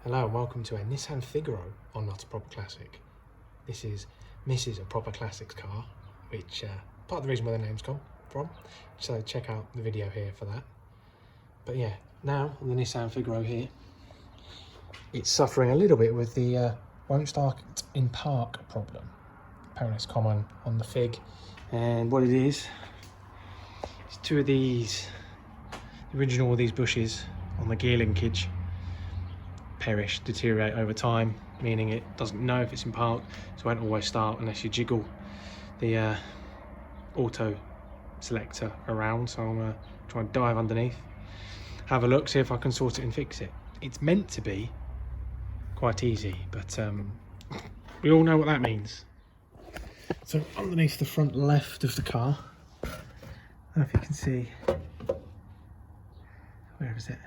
Hello and welcome to a Nissan Figaro on Not a Proper Classic. This is Mrs. A Proper Classics car, which part of the reason where the name's come from, so check out the video here for that. But yeah, now on the Nissan Figaro here, it's suffering a little bit with the won't start in park problem. Apparently it's common on the Fig, and what it is two of these, the original of these bushes on the gear linkage perish, deteriorate over time, meaning it doesn't know if it's in park, so it won't always start unless you jiggle the auto selector around. So I'm gonna try and dive underneath, have a look, see if I can sort it and fix it. It's meant to be quite easy, but we all know what that means. So underneath the front left of the car, I don't know if you can see, where is it?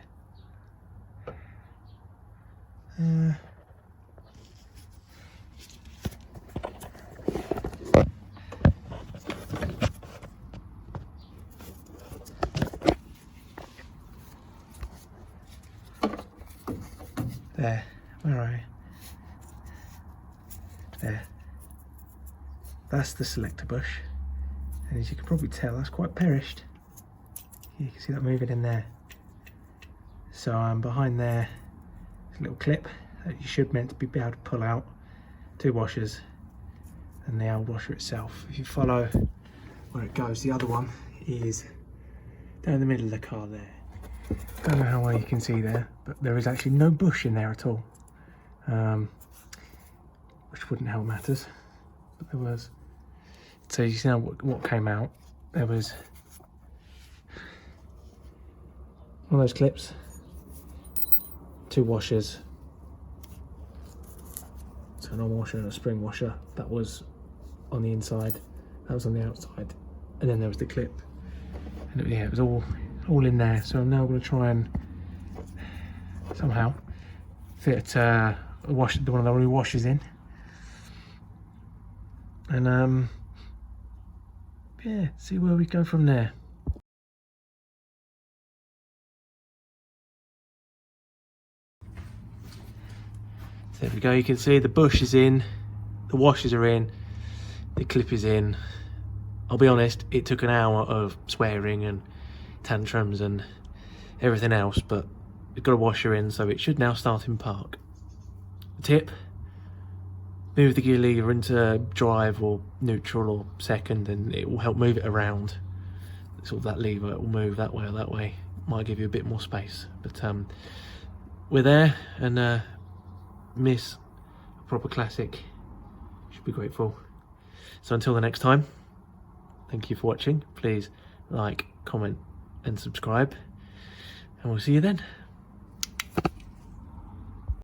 There, where are you? There. That's the selector bush, and as you can probably tell, that's quite perished. You can see that moving in there. So I'm behind there. A little clip that you should meant to be able to pull out, two washers and the old washer itself. If you follow where it goes, the other one is down the middle of the car there. Don't know how well you can see there, but there is actually no bush in there at all, which wouldn't help matters, but there was. So you see now what came out. There was one of those clips, two washers, so a normal washer and a spring washer. That was on the inside, that was on the outside, and then there was the clip, and yeah, it was all in there. So I'm now going to try and somehow fit one of the new washers in, and yeah, see where we go from there. So there we go, you can see the bush is in, the washers are in, the clip is in. I'll be honest, it took an hour of swearing and tantrums and everything else, but we've got a washer in, so it should now start in park. Tip: move the gear lever into drive or neutral or second, and it will help move it around. Sort of that lever, it will move that way or that way. Might give you a bit more space, but we're there, and Miss A Proper Classic should be grateful. So until the next time, thank you for watching. Please like, comment and subscribe, and we'll see you then.